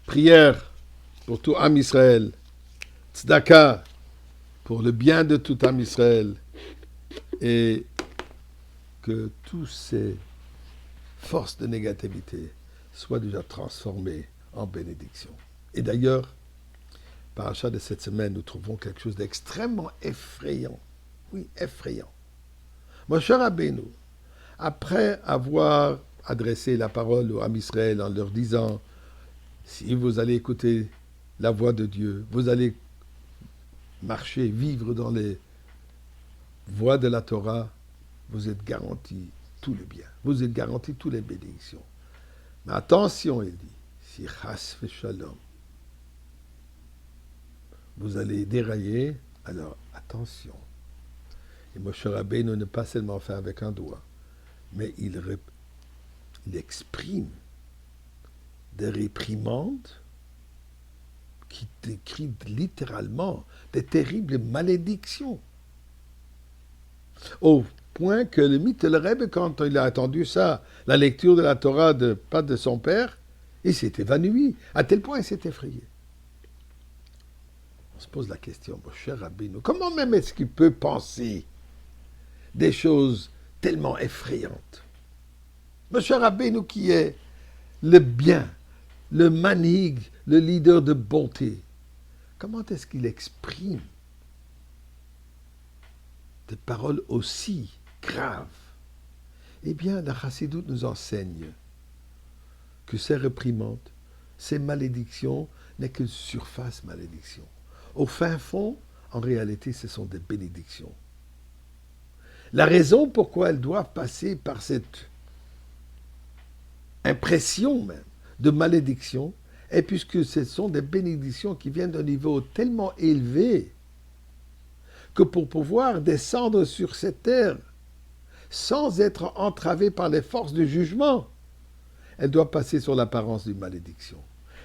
Prière pour tout Am Israël. Tzedaka pour le bien de tout Am Israël. Et que toutes ces forces de négativité soient déjà transformées en bénédiction. Et d'ailleurs, parachat de cette semaine, nous trouvons quelque chose d'extrêmement effrayant. Oui, effrayant. Moshe Rabbeinu, après avoir adressé la parole au Ham Israël en leur disant « Si vous allez écouter la voix de Dieu, vous allez marcher, vivre dans les voies de la Torah, vous êtes garantis tout le bien, vous êtes garantis toutes les bénédictions. Mais attention, il dit, si chas v'shalom, vous allez dérailler, alors attention. » Et Moshe Rabbeinu ne pas seulement fait avec un doigt, mais il exprime des réprimandes qui décrivent littéralement des terribles malédictions. Au point que le mythe le Rebbe, quand il a entendu ça, la lecture de la Torah pas de son père, il s'est évanoui. À tel point il s'est effrayé. On se pose la question, Moshe Rabbeinu, comment même est-ce qu'il peut penser des choses tellement effrayantes? Moshe Rabbeinu qui est le bien, le manhig, le leader de bonté, comment est-ce qu'il exprime des paroles aussi graves? Eh bien, la Chassidoute nous enseigne que ces réprimandes, ces malédictions, n'est qu'une surface malédiction. Au fin fond, en réalité, ce sont des bénédictions. La raison pourquoi elles doivent passer par cette impression même de malédiction est puisque ce sont des bénédictions qui viennent d'un niveau tellement élevé que pour pouvoir descendre sur cette terre sans être entravées par les forces du jugement, elles doivent passer sur l'apparence d'une malédiction.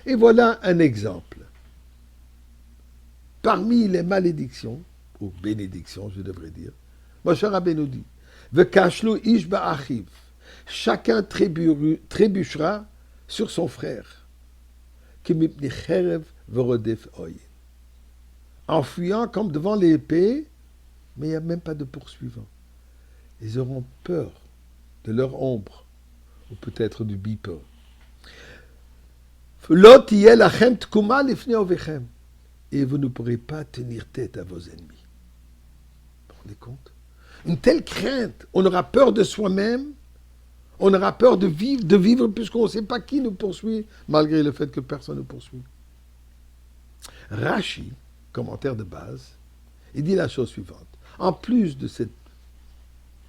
Et voilà un exemple. Parmi les malédictions, ou bénédictions, je devrais dire, Moshe Rabbeinu dit, Vekashlu ish ba'achiv, chacun trébuchera sur son frère, Kimipni cherev verodef oyin. En fuyant comme devant l'épée, mais il n'y a même pas de poursuivant. Ils auront peur de leur ombre, ou peut-être du beeper. Lot yeh lachem tkuma lifnei ovechem. Et vous ne pourrez pas tenir tête à vos ennemis. Vous vous rendez compte? Une telle crainte, on aura peur de soi-même, on aura peur de vivre puisqu'on ne sait pas qui nous poursuit, malgré le fait que personne ne poursuit. Rashi, commentaire de base, il dit la chose suivante. En plus de cette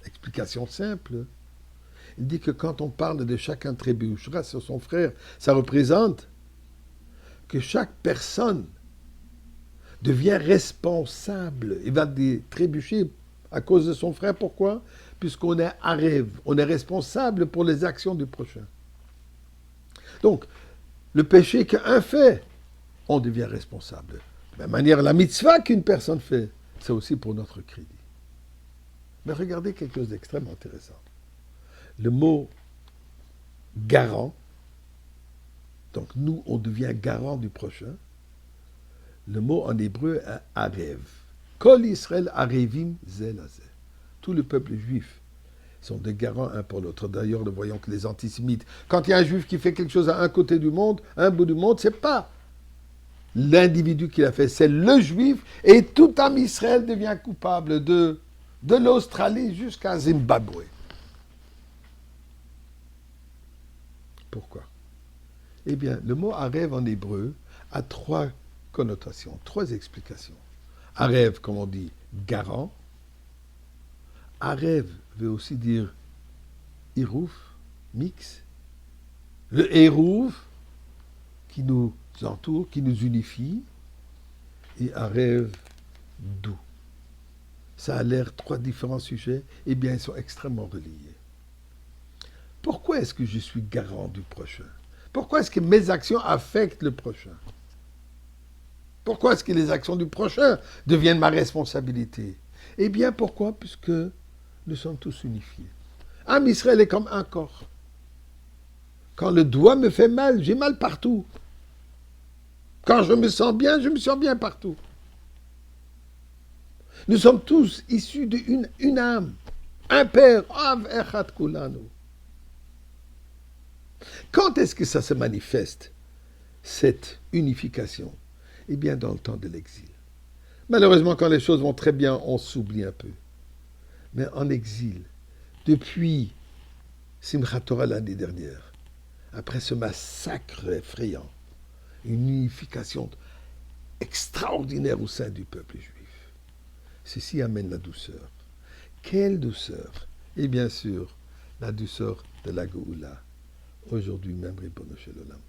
explication simple, il dit que quand on parle de chacun trébuchera sur son frère, ça représente que chaque personne devient responsable. Il va trébucher à cause de son frère. Pourquoi? Puisqu'on est arev, on est responsable pour les actions du prochain. Donc, le péché qu'un fait, on devient responsable. De la même manière, la mitzvah qu'une personne fait, c'est aussi pour notre crédit. Mais regardez quelque chose d'extrêmement intéressant. Le mot garant, donc nous, on devient garant du prochain. Le mot en hébreu est arev. Kol Israël arevim zeh la zeh. Tout le peuple juif sont des garants un pour l'autre. D'ailleurs, nous voyons que les antisémites, quand il y a un juif qui fait quelque chose à un côté du monde, à un bout du monde, c'est pas l'individu qui l'a fait, c'est le juif, et tout Am Israël devient coupable de l'Australie jusqu'à Zimbabwe. Pourquoi? Eh bien, le mot arev en hébreu a trois connotations, trois explications. Arev, comme on dit, garant. Arev veut aussi dire Irouf, mix. Le Hérouf, qui nous entoure, qui nous unifie. Et Arev, doux. Ça a l'air trois différents sujets, eh bien, ils sont extrêmement reliés. Pourquoi est-ce que je suis garant du prochain? Pourquoi est-ce que mes actions affectent le prochain? Pourquoi est-ce que les actions du prochain deviennent ma responsabilité? Eh bien, pourquoi? Puisque nous sommes tous unifiés. Am Israël est comme un corps. Quand le doigt me fait mal, j'ai mal partout. Quand je me sens bien partout. Nous sommes tous issus d'une âme, un père. Av echad kulanu. Quand est-ce que ça se manifeste, cette unification? Eh bien, dans le temps de l'exil. Malheureusement, quand les choses vont très bien, on s'oublie un peu. Mais en exil, depuis Simchat Torah l'année dernière, après ce massacre effrayant, une unification extraordinaire au sein du peuple juif, ceci amène la douceur. Quelle douceur? Et bien sûr, la douceur de la Géoula. Aujourd'hui même, Ribono Shel Olam.